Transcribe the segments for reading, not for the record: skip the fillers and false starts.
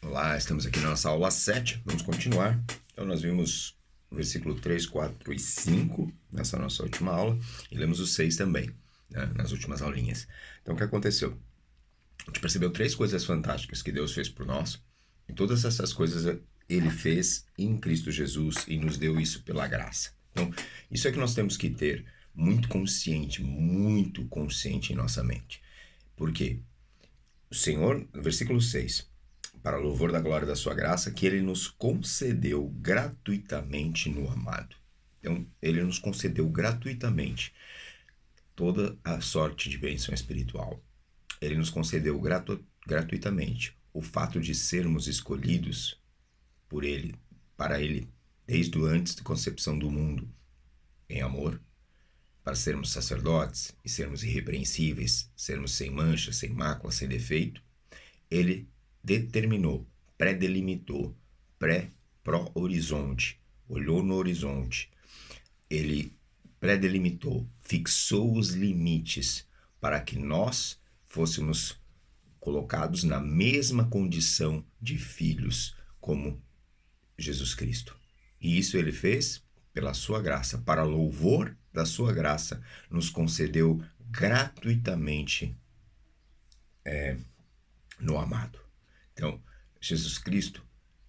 Olá, estamos aqui na nossa aula 7, vamos continuar. Então nós vimos o versículo 3, 4 e 5 nessa nossa última aula e lemos o 6 também, né, nas últimas aulinhas. Então o que aconteceu? A gente percebeu 3 coisas fantásticas que Deus fez por nós e todas essas coisas Ele fez em Cristo Jesus e nos deu isso pela graça. Então isso é que nós temos que ter muito consciente em nossa mente. Por quê? O Senhor, no versículo 6, para louvor da glória da sua graça, que Ele nos concedeu gratuitamente no amado. Então, Ele nos concedeu gratuitamente toda a sorte de bênção espiritual. Ele nos concedeu gratuitamente o fato de sermos escolhidos por Ele, para Ele, desde o antes da concepção do mundo, em amor, para sermos sacerdotes e sermos irrepreensíveis, sermos sem mancha, sem mácula, sem defeito. Ele determinou, pré-delimitou, pró-horizonte, olhou no horizonte. Ele pré-delimitou, fixou os limites para que nós fôssemos colocados na mesma condição de filhos como Jesus Cristo. E isso ele fez pela sua graça, para louvor da sua graça, nos concedeu gratuitamente no amado. Então, Jesus Cristo,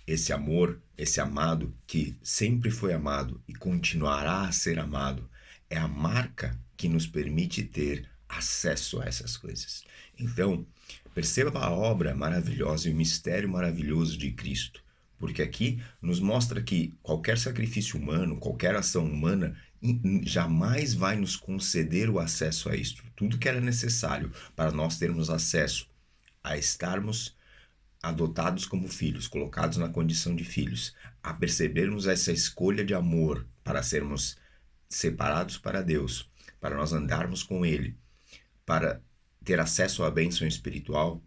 esse amor, esse amado que sempre foi amado e continuará a ser amado, é a marca que nos permite ter acesso a essas coisas. Então, perceba a obra maravilhosa e o mistério maravilhoso de Cristo, porque aqui nos mostra que qualquer sacrifício humano, qualquer ação humana, jamais vai nos conceder o acesso a isto. Tudo que era necessário para nós termos acesso a estarmos adotados como filhos, colocados na condição de filhos, a percebermos essa escolha de amor para sermos separados para Deus, para nós andarmos com Ele, para ter acesso à bênção espiritual,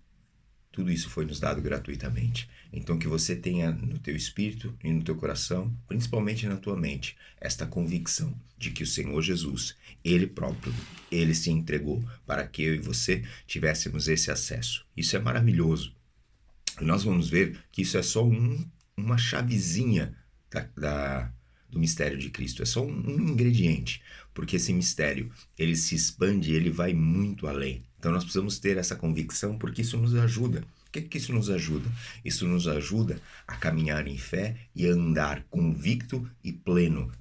tudo isso foi nos dado gratuitamente. Então que você tenha no teu espírito e no teu coração, principalmente na tua mente, esta convicção de que o Senhor Jesus, Ele próprio, Ele se entregou para que eu e você tivéssemos esse acesso. Isso é maravilhoso. E nós vamos ver que isso é só uma chavezinha do mistério de Cristo, é só um ingrediente, porque esse mistério, ele se expande, ele vai muito além. Então nós precisamos ter essa convicção, porque isso nos ajuda. O que isso nos ajuda? Isso nos ajuda a caminhar em fé e a andar convicto e pleno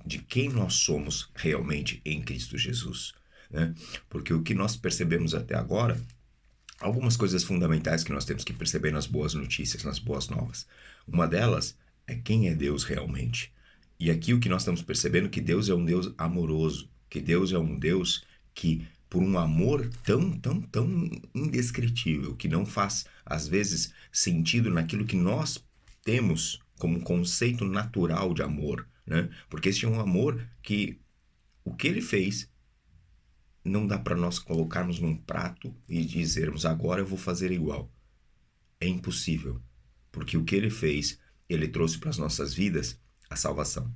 de quem nós somos realmente em Cristo Jesus, né? Porque o que nós percebemos até agora, algumas coisas fundamentais que nós temos que perceber nas boas notícias, nas boas novas. Uma delas é quem é Deus realmente. E aqui o que nós estamos percebendo é que Deus é um Deus amoroso, que Deus é um Deus que, por um amor tão indescritível, que não faz, às vezes, sentido naquilo que nós temos como conceito natural de amor, né? Porque esse é um amor que o que ele fez não dá para nós colocarmos num prato e dizermos, agora eu vou fazer igual. É impossível, porque o que ele fez, ele trouxe para as nossas vidas a salvação.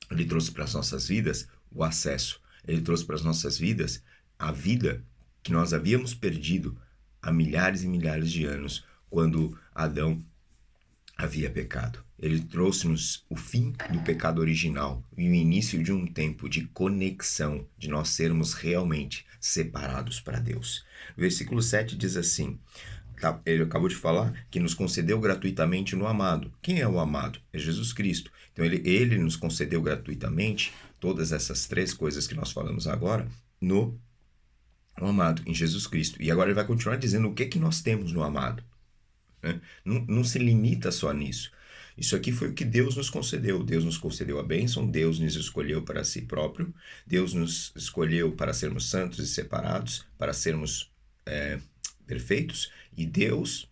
Ele trouxe para as nossas vidas o acesso. Ele trouxe para as nossas vidas a vida que nós havíamos perdido há milhares e milhares de anos, quando Adão havia pecado. Ele trouxe-nos o fim do pecado original e o início de um tempo de conexão, de nós sermos realmente separados para Deus. O versículo 7 diz assim, ele acabou de falar que nos concedeu gratuitamente no amado. Quem é o amado? É Jesus Cristo. Então ele nos concedeu gratuitamente todas essas 3 coisas que nós falamos agora no amado, em Jesus Cristo. E agora ele vai continuar dizendo o que nós temos no amado. Não se limita só nisso. Isso aqui foi o que Deus nos concedeu. Deus nos concedeu a bênção, Deus nos escolheu para si próprio, Deus nos escolheu para sermos santos e separados, para sermos perfeitos, e Deus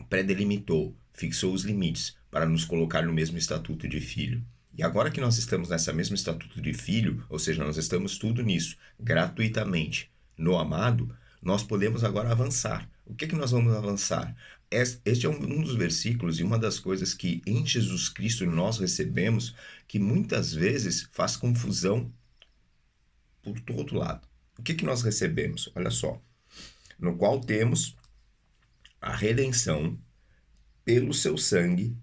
pré-delimitou, fixou os limites para nos colocar no mesmo estatuto de filho. E agora que nós estamos nessa mesma estatuto de filho, ou seja, nós estamos tudo nisso, gratuitamente, no amado, nós podemos agora avançar. O que nós vamos avançar? Este é um dos versículos e uma das coisas que em Jesus Cristo nós recebemos, que muitas vezes faz confusão por todo lado. O que nós recebemos? Olha só. No qual temos a redenção, pelo seu sangue,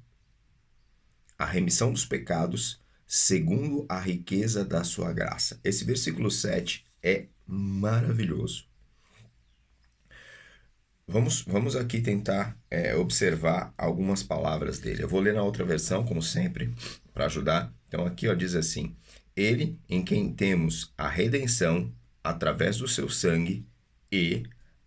a remissão dos pecados, segundo a riqueza da sua graça. Esse versículo 7 é maravilhoso. Vamos aqui tentar observar algumas palavras dele. Eu vou ler na outra versão, como sempre, para ajudar. Então aqui diz assim: Ele em quem temos a redenção através do seu sangue e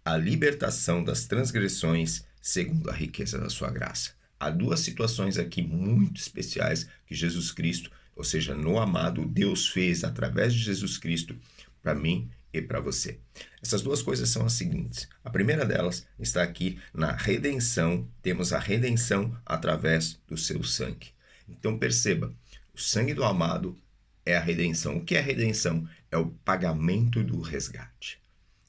a libertação das transgressões segundo a riqueza da sua graça. Há duas situações aqui muito especiais que Jesus Cristo, ou seja, no amado, Deus fez através de Jesus Cristo para mim e para você. Essas duas coisas são as seguintes. A primeira delas está aqui na redenção. Temos a redenção através do seu sangue. Então perceba, o sangue do amado é a redenção. O que é a redenção? É o pagamento do resgate.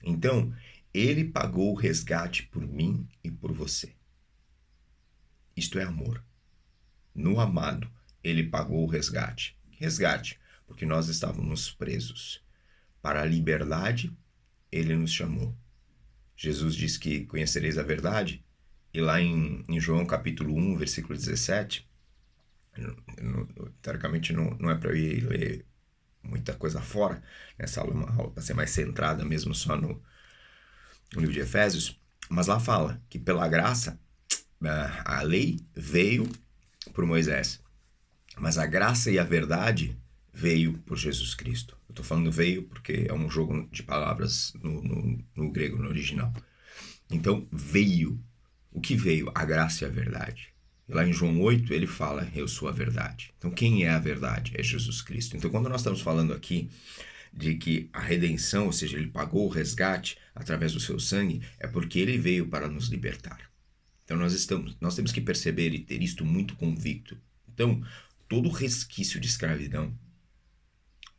Então, ele pagou o resgate por mim e por você. Isto é amor. No amado, ele pagou o resgate. Resgate, porque nós estávamos presos. Para a liberdade, ele nos chamou. Jesus diz que conhecereis a verdade, e lá em João capítulo 1, versículo 17, teoricamente não é para eu ir ler muita coisa fora, nessa aula é uma aula para ser mais centrada mesmo só no livro de Efésios, mas lá fala que pela graça, a lei veio por Moisés, mas a graça e a verdade veio por Jesus Cristo. Eu estou falando veio porque é um jogo de palavras no grego, no original. Então, veio. O que veio? A graça e a verdade. E lá em João 8, ele fala, eu sou a verdade. Então, quem é a verdade? É Jesus Cristo. Então, quando nós estamos falando aqui de que a redenção, ou seja, ele pagou o resgate através do seu sangue, é porque ele veio para nos libertar. Então, nós temos que perceber e ter isto muito convicto. Então, todo resquício de escravidão,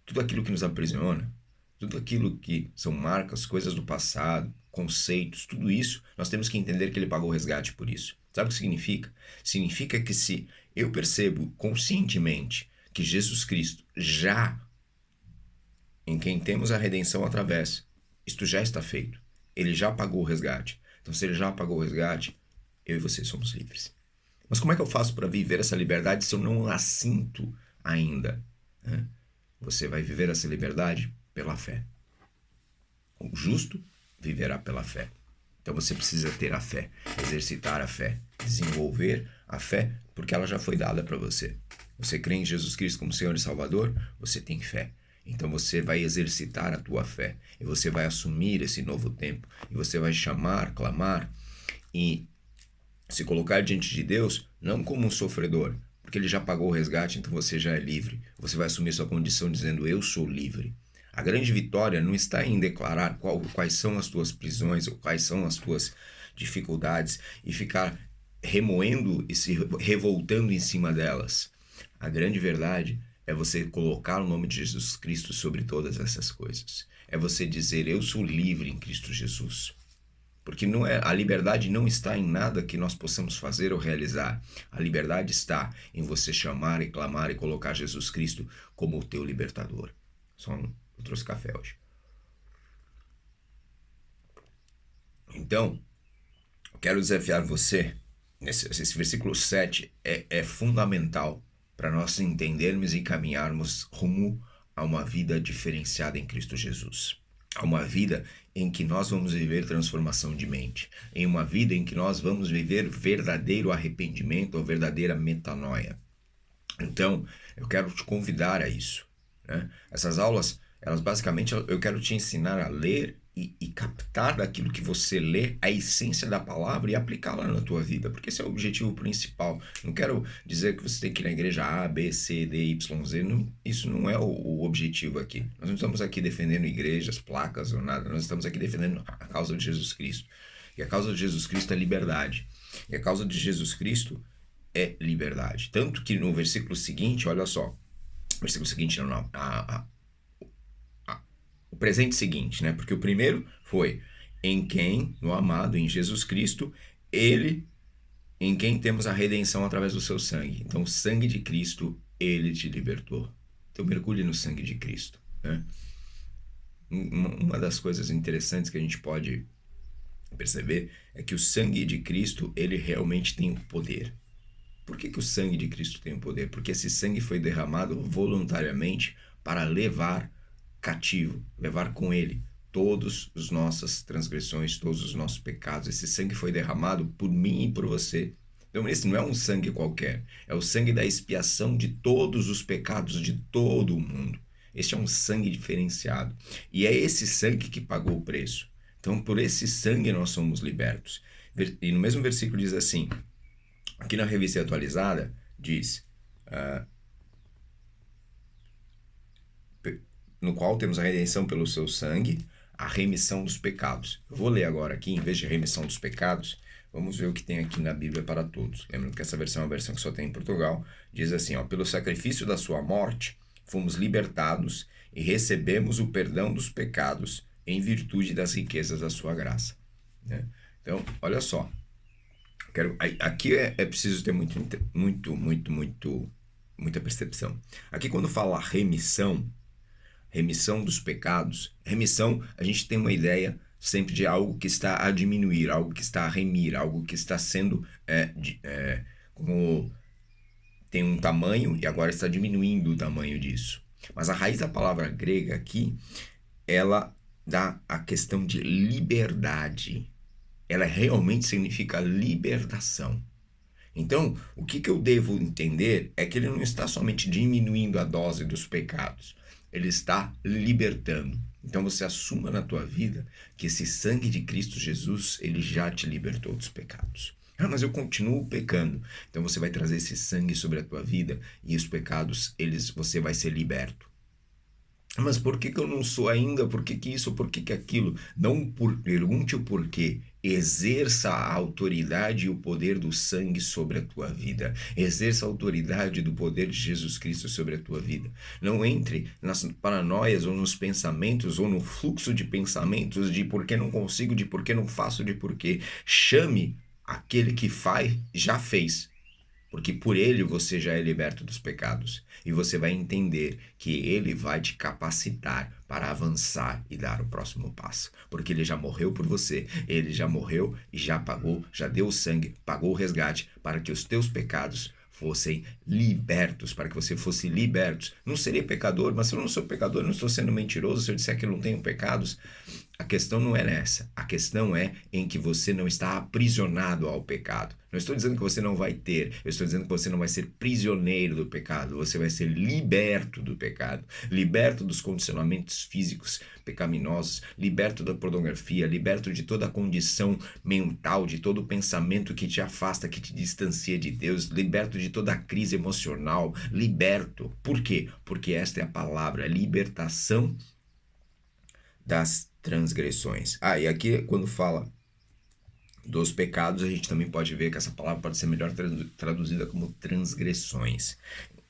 tudo aquilo que nos aprisiona, tudo aquilo que são marcas, coisas do passado, conceitos, tudo isso, nós temos que entender que ele pagou o resgate por isso. Sabe o que significa? Significa que se eu percebo conscientemente que Jesus Cristo já, em quem temos a redenção através, isto já está feito. Ele já pagou o resgate. Então, se ele já pagou o resgate, eu e você somos livres. Mas como é que eu faço para viver essa liberdade se eu não a sinto ainda? Você vai viver essa liberdade pela fé. O justo viverá pela fé. Então você precisa ter a fé, exercitar a fé, desenvolver a fé, porque ela já foi dada para você. Você crê em Jesus Cristo como Senhor e Salvador, você tem fé. Então você vai exercitar a tua fé, e você vai assumir esse novo tempo, e você vai chamar, clamar, e se colocar diante de Deus, não como um sofredor, porque ele já pagou o resgate, então você já é livre. Você vai assumir sua condição dizendo, eu sou livre. A grande vitória não está em declarar quais são as tuas prisões ou quais são as tuas dificuldades e ficar remoendo e se revoltando em cima delas. A grande verdade é você colocar o nome de Jesus Cristo sobre todas essas coisas. É você dizer, eu sou livre em Cristo Jesus. Porque a liberdade não está em nada que nós possamos fazer ou realizar. A liberdade está em você chamar e clamar e colocar Jesus Cristo como o teu libertador. Eu trouxe café hoje. Então, eu quero desafiar você. Esse versículo 7 é fundamental para nós entendermos e caminharmos rumo a uma vida diferenciada em Cristo Jesus. A uma vida em que nós vamos viver transformação de mente, em uma vida em que nós vamos viver verdadeiro arrependimento ou verdadeira metanoia. Então, eu quero te convidar a isso. Essas aulas, elas basicamente, eu quero te ensinar a ler e captar daquilo que você lê a essência da palavra e aplicá-la na tua vida, porque esse é o objetivo principal. Não quero dizer que você tem que ir na igreja A, B, C, D, Y, Z, isso não é o objetivo aqui. Nós não estamos aqui defendendo igrejas, placas ou nada, nós estamos aqui defendendo a causa de Jesus Cristo. E a causa de Jesus Cristo é liberdade. E a causa de Jesus Cristo é liberdade. Tanto que no versículo seguinte, olha só, versículo seguinte, o presente seguinte, né? Porque o primeiro foi em quem, no amado, em Jesus Cristo, ele, em quem temos a redenção através do seu sangue. Então, o sangue de Cristo, ele te libertou. Então, mergulhe no sangue de Cristo, né? Uma das coisas interessantes que a gente pode perceber é que o sangue de Cristo, ele realmente tem o poder. Por que o sangue de Cristo tem o poder? Porque esse sangue foi derramado voluntariamente para levar cativo, levar com ele todas as nossas transgressões, todos os nossos pecados. Esse sangue foi derramado por mim e por você. Então esse não é um sangue qualquer, é o sangue da expiação de todos os pecados de todo o mundo. Este é um sangue diferenciado. E é esse sangue que pagou o preço. Então por esse sangue nós somos libertos. E no mesmo versículo diz assim, aqui na Revista Atualizada, diz... no qual temos a redenção pelo seu sangue, a remissão dos pecados. Eu vou ler agora aqui, em vez de remissão dos pecados, vamos ver o que tem aqui na Bíblia para todos. Lembrando que essa versão é uma versão que só tem em Portugal. Diz assim, ó, pelo sacrifício da sua morte, fomos libertados e recebemos o perdão dos pecados em virtude das riquezas da sua graça. Né? Então, olha só. Aqui é preciso ter muita percepção. Aqui quando fala remissão dos pecados, remissão, a gente tem uma ideia sempre de algo que está a diminuir, algo que está a remir, algo que está sendo como tem um tamanho e agora está diminuindo o tamanho disso. Mas a raiz da palavra grega aqui, ela dá a questão de liberdade. Ela realmente significa libertação. Então, o que eu devo entender é que ele não está somente diminuindo a dose dos pecados, ele está libertando. Então você assuma na tua vida que esse sangue de Cristo Jesus, ele já te libertou dos pecados. Ah, mas eu continuo pecando. Então você vai trazer esse sangue sobre a tua vida e os pecados, você vai ser liberto. Mas por que eu não sou ainda? Por que isso? Por que aquilo? Não pergunte o porquê. Exerça a autoridade e o poder do sangue sobre a tua vida. Exerça a autoridade do poder de Jesus Cristo sobre a tua vida. Não entre nas paranoias ou nos pensamentos ou no fluxo de pensamentos de por que não consigo, de por que não faço, de por quê. Chame aquele que já fez. Porque por ele você já é liberto dos pecados. E você vai entender que ele vai te capacitar para avançar e dar o próximo passo. Porque ele já morreu por você. Ele já morreu e já pagou, já deu o sangue, pagou o resgate para que os teus pecados fossem libertos, para que você fosse liberto. Não serei pecador, mas se eu não sou pecador, eu não estou sendo mentiroso se eu disser que eu não tenho pecados. A questão não é nessa. A questão é em que você não está aprisionado ao pecado. Não estou dizendo que você não vai ter, eu estou dizendo que você não vai ser prisioneiro do pecado, você vai ser liberto do pecado, liberto dos condicionamentos físicos pecaminosos, liberto da pornografia, liberto de toda a condição mental, de todo o pensamento que te afasta, que te distancia de Deus, liberto de toda a crise emocional, liberto. Por quê? Porque esta é a palavra, libertação das transgressões. E aqui quando fala dos pecados, a gente também pode ver que essa palavra pode ser melhor traduzida como transgressões.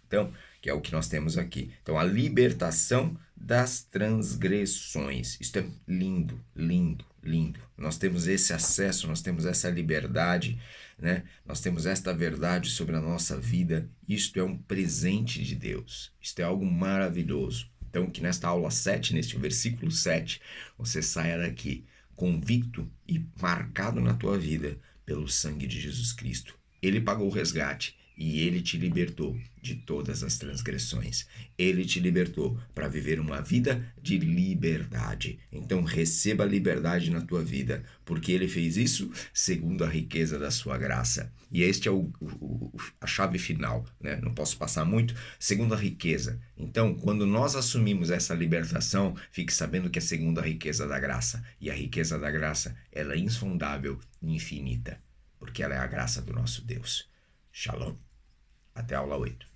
Então, que é o que nós temos aqui. Então, a libertação das transgressões. Isso é lindo, lindo, lindo. Nós temos esse acesso, nós temos essa liberdade, né? Nós temos esta verdade sobre a nossa vida. Isto é um presente de Deus. Isto é algo maravilhoso. Então, que nesta aula 7, neste versículo 7, você saia daqui convicto e marcado na tua vida pelo sangue de Jesus Cristo. Ele pagou o resgate e ele te libertou de todas as transgressões. Ele te libertou para viver uma vida de liberdade. Então receba a liberdade na tua vida, porque ele fez isso segundo a riqueza da sua graça. E este é a chave final, né? Não posso passar muito. Segundo a riqueza. Então, quando nós assumimos essa libertação, fique sabendo que é segundo a riqueza da graça. E a riqueza da graça, ela é insondável e infinita, porque ela é a graça do nosso Deus. Shalom. Até a aula 8.